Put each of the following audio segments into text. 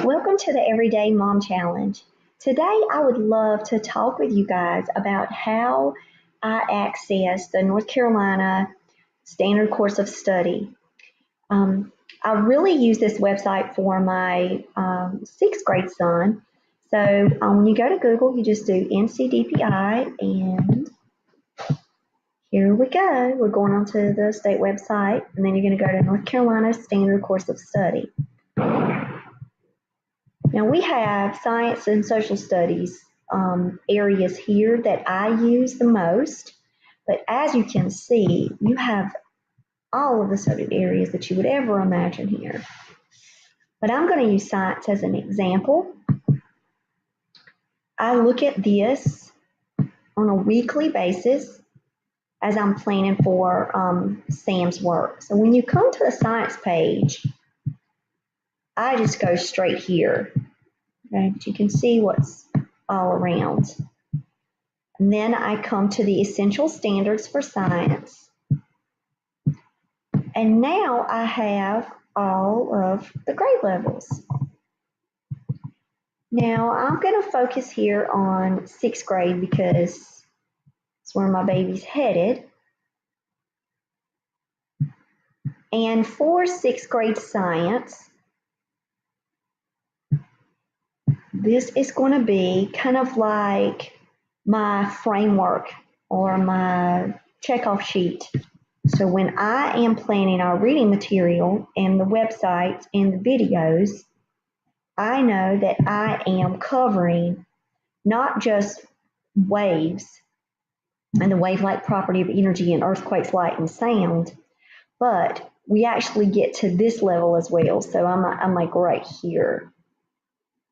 Welcome to the Everyday Mom Challenge. Today, I would love to talk with you guys about how I access the North Carolina Standard Course of Study. Um, I really use this website for my sixth grade son. So when you go to Google, you just do NCDPI, and here we go. We're going onto the state website, and then you're going to go to North Carolina Standard Course of Study. Now we have science and social studies areas here that I use the most, but as you can see, you have all of the subject areas that you would ever imagine here. But I'm going to use science as an example. I look at this on a weekly basis as I'm planning for Sam's work. So when you come to the science page, I just go straight here. Okay, but you can see what's all around. And then I come to the essential standards for science. And now I have all of the grade levels. Now I'm going to focus here on sixth grade because it's where my baby's headed. And for sixth grade science, this is going to be kind of like my framework or my checkoff sheet. So when I am planning our reading material and the websites and the videos, I know that I am covering not just waves and the wave-like property of energy and earthquakes, light, and sound, but we actually get to this level as well. So I'm like right here,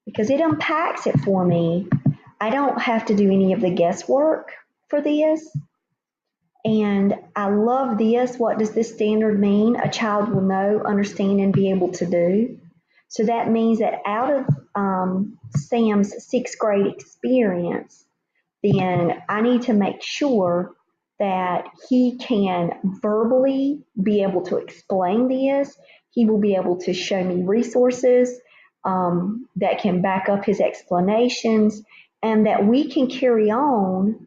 because it unpacks it for me. I don't have to do any of the guesswork for this. And I love this. What does this standard mean? A child will know, understand, and be able to do. So that means that out of Sam's sixth grade experience, then I need to make sure that he can verbally be able to explain this. He will be able to show me resources that can back up his explanations, and that we can carry on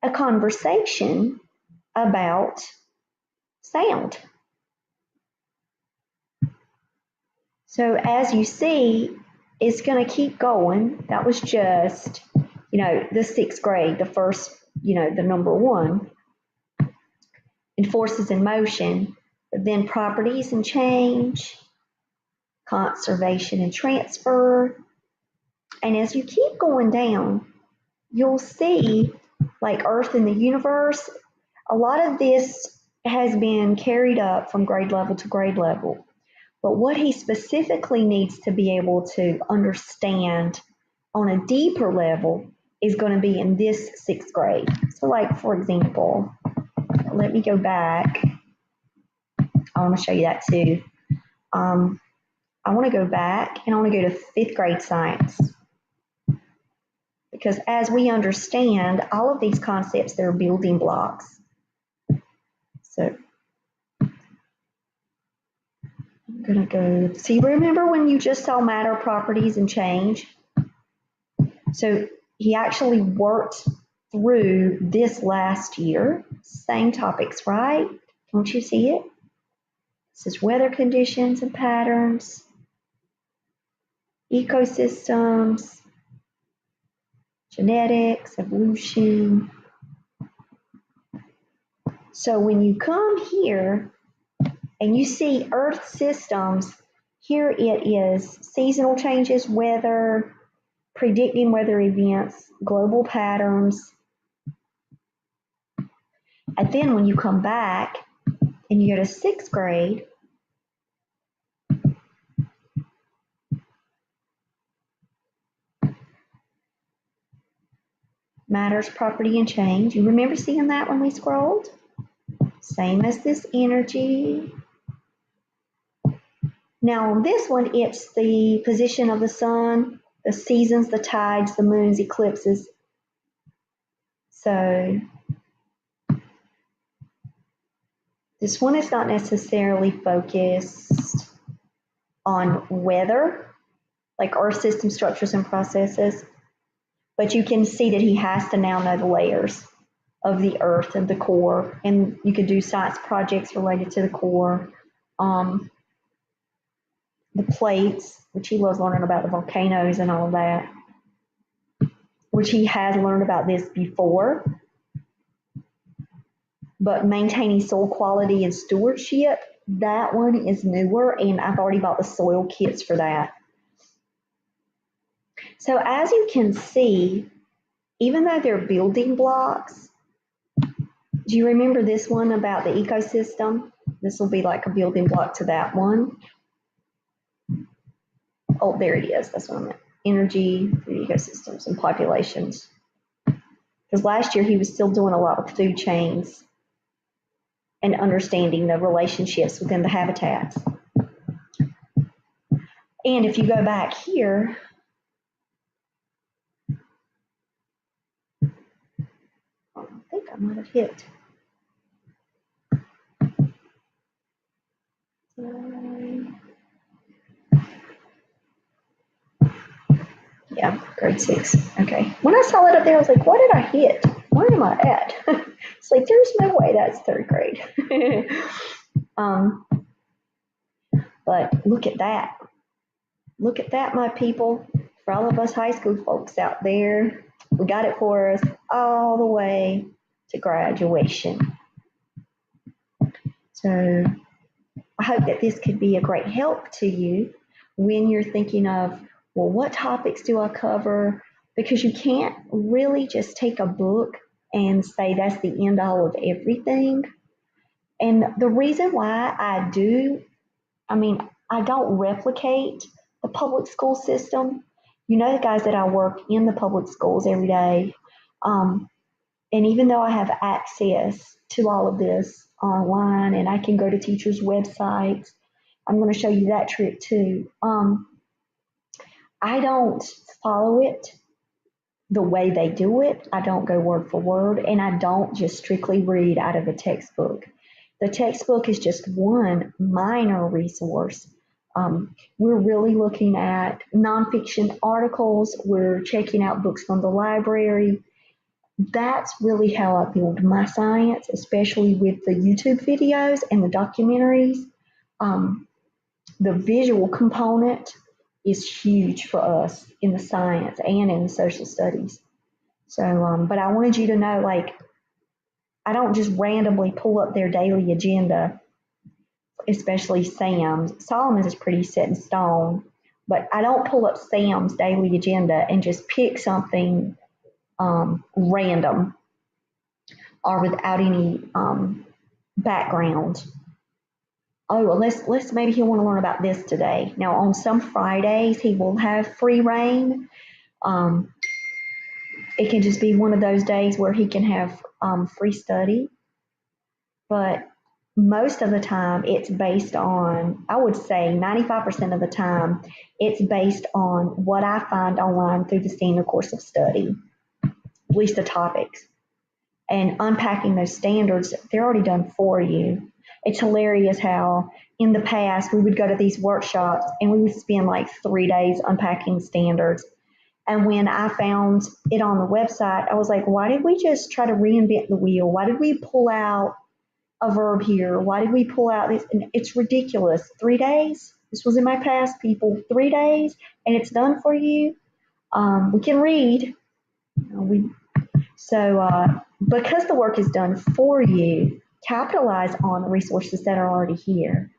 a conversation about sound. So as you see, it's going to keep going. That was just, the sixth grade, the first, the number one, and forces in motion, but then properties and change, conservation and transfer. And as you keep going down, you'll see, like Earth and the universe, a lot of this has been carried up from grade level to grade level. But what he specifically needs to be able to understand on a deeper level is going to be in this sixth grade. So like, for example, let me go back. I want to show you that too. I want to go back and I want to go to fifth grade science. Because as we understand all of these concepts, they're building blocks. So I'm going to go, see, remember when you just saw matter, properties, and change? So he actually worked through this last year. Same topics, right? Don't you see it? This is weather conditions and patterns, ecosystems, genetics, evolution. So when you come here and you see Earth systems, here it is seasonal changes, weather, predicting weather events, global patterns. And then when you come back and you go to sixth grade, matters, property, and change. You remember seeing that when we scrolled? Same as this energy. Now on this one, it's the position of the sun, the seasons, the tides, the moons, eclipses. So this one is not necessarily focused on weather, like Earth system structures and processes. But you can see that he has to now know the layers of the Earth and the core, and you could do science projects related to the core, um, the plates, which he loves learning about the volcanoes and all of that, which he has learned about this before. But maintaining soil quality and stewardship, that one is newer, and I've already bought the soil kits for that. So as you can see, even though they're building blocks, do you remember this one about the ecosystem? This will be like a building block to that one. Oh, there it is. That's what I meant. Energy, ecosystems, and populations. Because last year he was still doing a lot of food chains and understanding the relationships within the habitats. And if you go back here, I think I might have hit. Yeah, grade 6. Okay. When I saw it up there, I was like, what did I hit? Where am I at? It's like, there's no way that's 3rd grade. But look at that. Look at that, my people. For all of us high school folks out there, we got it for us all the way to graduation. So I hope that this could be a great help to you when you're thinking of, well, what topics do I cover? Because you can't really just take a book and say that's the end all of everything. And the reason why I do, I don't replicate the public school system. You know, the guys that I work in the public schools every day. And even though I have access to all of this online and I can go to teachers' websites, I'm going to show you that trick too. I don't follow it the way they do it. I don't go word for word, and I don't just strictly read out of the textbook. The textbook is just one minor resource. We're really looking at nonfiction articles. We're checking out books from the library. That's really how I build my science, especially with the YouTube videos and the documentaries. The visual component is huge for us in the science and in the social studies. So, but I wanted you to know, like, I don't just randomly pull up their daily agenda, especially Sam's. Solomon's is pretty set in stone, but I don't pull up Sam's daily agenda and just pick something random or without any background. Oh, well, let's maybe he'll want to learn about this today. Now, on some Fridays, he will have free reign. Um, it can just be one of those days where he can have free study. But most of the time, it's based on, I would say 95% of the time, it's based on what I find online through the standard course of study, at least the topics. And unpacking those standards, they're already done for you. It's hilarious how in the past we would go to these workshops and we would spend like 3 days unpacking standards. And when I found it on the website, I was like, why did we just try to reinvent the wheel? Why did we pull out a verb here? Why did we pull out this? And it's ridiculous. 3 days? This was in my past, people. 3 days and it's done for you. We can read. Because the work is done for you, capitalize on the resources that are already here.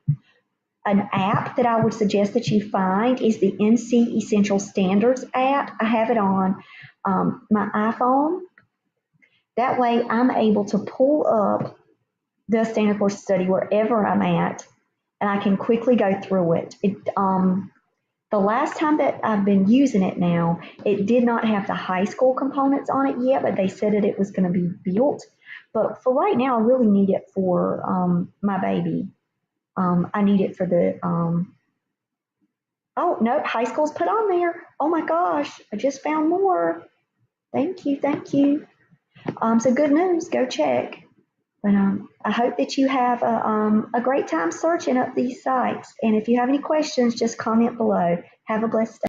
An app that I would suggest that you find is the NC Essential Standards app. I have it on my iPhone. That way I'm able to pull up the standard course study wherever I'm at, and I can quickly go through it. The last time that I've been using it now, it did not have the high school components on it yet, but they said that it was going to be built. But for right now, I really need it for my baby. I need it for the, oh, nope, high school's put on there. Oh my gosh, I just found more. Thank you, thank you. So good news, go check. But I hope that you have a great time searching up these sites. And if you have any questions, just comment below. Have a blessed day.